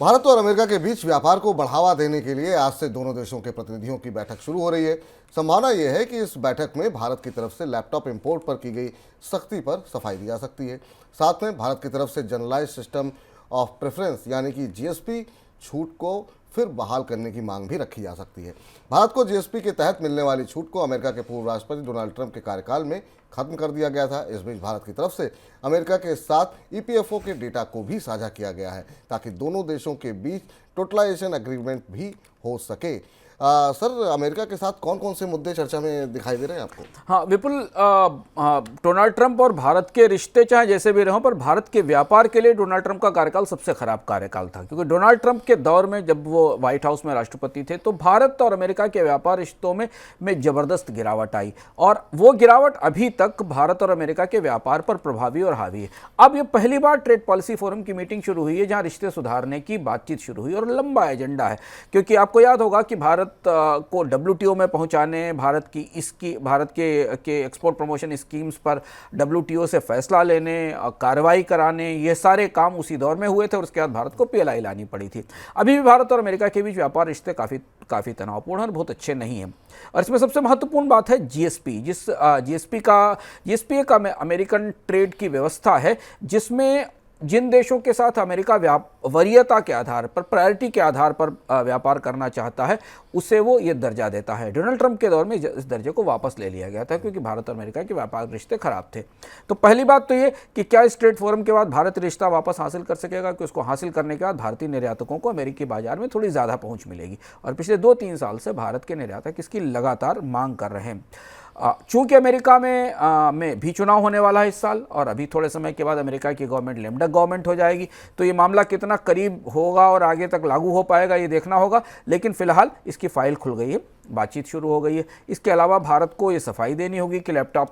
भारत और अमेरिका के बीच व्यापार को बढ़ावा देने के लिए आज से दोनों देशों के प्रतिनिधियों की बैठक शुरू हो रही है। संभावना यह है कि इस बैठक में भारत की तरफ से लैपटॉप इंपोर्ट पर की गई सख्ती पर सफाई दी जा सकती है। साथ में भारत की तरफ से जनरलाइज सिस्टम ऑफ प्रेफरेंस यानी कि जीएसपी छूट को फिर बहाल करने की मांग भी रखी जा सकती है। भारत को जीएसपी के तहत मिलने वाली छूट को अमेरिका के पूर्व राष्ट्रपति डोनाल्ड ट्रंप के कार्यकाल में खत्म कर दिया गया था। इस बीच भारत की तरफ से अमेरिका के साथ ईपीएफओ के डेटा को भी साझा किया गया है ताकि दोनों देशों के बीच टोटलाइजेशन एग्रीमेंट भी हो सके। सर, अमेरिका के साथ कौन कौन से मुद्दे चर्चा में दिखाई दे रहे हैं आपको? हाँ विपुल, डोनाल्ड ट्रंप और भारत के रिश्ते चाहे जैसे भी रहों, पर भारत के व्यापार के लिए डोनाल्ड ट्रंप का कार्यकाल सबसे खराब कार्यकाल था, क्योंकि डोनाल्ड ट्रंप के दौर में जब वो व्हाइट हाउस में राष्ट्रपति थे तो भारत और अमेरिका के व्यापार रिश्तों में जबरदस्त गिरावट आई, और वो गिरावट अभी तक भारत और अमेरिका के व्यापार पर प्रभावी और हावी है। अब ये पहली बार ट्रेड पॉलिसी फोरम की मीटिंग शुरू हुई है जहाँ रिश्ते सुधारने की बातचीत शुरू हुई, और लंबा एजेंडा है, क्योंकि आपको याद होगा कि भारत को डब्ल्यूटीओ में पहुंचाने, भारत के एक्सपोर्ट प्रमोशन स्कीम्स पर डब्ल्यूटीओ से फैसला लेने, कार्रवाई कराने, ये सारे काम उसी दौर में हुए थे, और उसके बाद भारत को पीएलआई लानी पड़ी थी। अभी भी भारत और अमेरिका के बीच व्यापार रिश्ते काफ़ी तनावपूर्ण और बहुत अच्छे नहीं हैं। और इसमें सबसे महत्वपूर्ण बात है जीएसपी। जीएसपी एक अमेरिकन ट्रेड की व्यवस्था है जिसमें जिन देशों के साथ अमेरिका वरीयता के आधार पर, प्रायोरिटी के आधार पर व्यापार करना चाहता है, उसे वो ये दर्जा देता है। डोनाल्ड ट्रंप के दौर में इस दर्जे को वापस ले लिया गया था क्योंकि भारत और अमेरिका के व्यापार रिश्ते खराब थे। तो पहली बात तो ये कि क्या इस ट्रेड फोरम के बाद भारत रिश्ता वापस हासिल कर सकेगा, कि उसको हासिल करने के बाद भारतीय निर्यातकों को अमेरिकी बाजार में थोड़ी ज़्यादा पहुँच मिलेगी। और पिछले 2-3 साल से भारत के निर्यातक इसकी लगातार मांग कर रहे हैं। चूंकि अमेरिका में भी चुनाव होने वाला है इस साल, और अभी थोड़े समय के बाद अमेरिका की गवर्नमेंट लेमडक गवर्नमेंट हो जाएगी, तो ये मामला कितना करीब होगा और आगे तक लागू हो पाएगा ये देखना होगा। लेकिन फिलहाल इसकी फाइल खुल गई है, बातचीत शुरू हो गई है। इसके अलावा भारत को ये सफाई देनी होगी कि लैपटॉप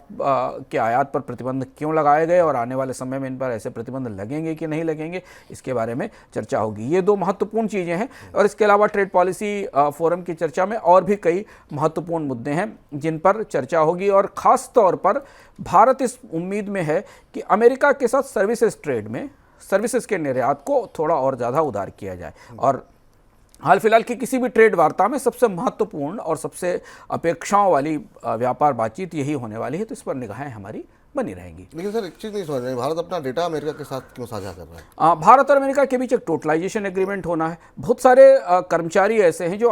के आयात पर प्रतिबंध क्यों लगाए गए, और आने वाले समय में इन पर ऐसे प्रतिबंध लगेंगे कि नहीं लगेंगे, इसके बारे में चर्चा होगी। ये 2 महत्वपूर्ण चीज़ें हैं। और इसके अलावा ट्रेड पॉलिसी फोरम की चर्चा में और भी कई महत्वपूर्ण मुद्दे हैं जिन पर चर्चा होगी, और ख़ास तौर पर भारत इस उम्मीद में है कि अमेरिका के साथ सर्विसेज ट्रेड में सर्विसेज के निर्यात को थोड़ा और ज़्यादा उदार किया जाए। और हाल फिलहाल की किसी भी ट्रेड वार्ता में सबसे महत्वपूर्ण और सबसे अपेक्षाओं वाली व्यापार बातचीत यही होने वाली है, तो इस पर निगाहें हमारी बनी रहेंगी। लेकिन सर, एक चीज़ नहीं समझ रहे, भारत अपना डेटा अमेरिका के साथ क्यों साझा कर रहा है? भारत और अमेरिका के बीच एक टोटलाइजेशन एग्रीमेंट होना है। बहुत सारे कर्मचारी ऐसे हैं जो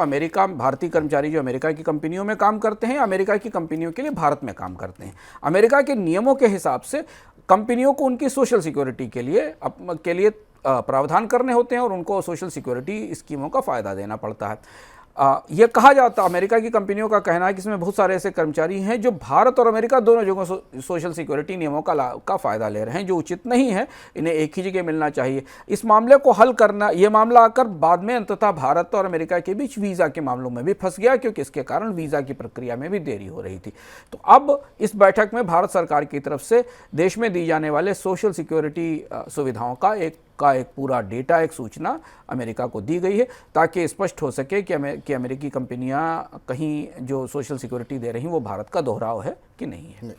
भारतीय कर्मचारी जो अमेरिका की कंपनियों में काम करते हैं, अमेरिका की कंपनियों के लिए भारत में काम करते हैं। अमेरिका के नियमों के हिसाब से कंपनियों को उनकी सोशल सिक्योरिटी के लिए प्रावधान करने होते हैं, और उनको सोशल सिक्योरिटी स्कीमों का फ़ायदा देना पड़ता है। ये कहा जाता, अमेरिका की कंपनियों का कहना है कि इसमें बहुत सारे ऐसे कर्मचारी हैं जो भारत और अमेरिका दोनों जगहों सोशल सिक्योरिटी नियमों का फ़ायदा ले रहे हैं, जो उचित नहीं है। इन्हें एक ही जगह मिलना चाहिए। इस मामले को हल करना, ये मामला आकर बाद में अंततः भारत और अमेरिका के बीच वीज़ा के मामलों में भी फंस गया, क्योंकि इसके कारण वीज़ा की प्रक्रिया में भी देरी हो रही थी। तो अब इस बैठक में भारत सरकार की तरफ से देश में दी जाने वाले सोशल सिक्योरिटी सुविधाओं का एक पूरा डेटा, एक सूचना अमेरिका को दी गई है, ताकि स्पष्ट हो सके कि अमेरिकी कंपनियां कहीं जो सोशल सिक्योरिटी दे रही हैं वो भारत का दोहराव है कि नहीं है।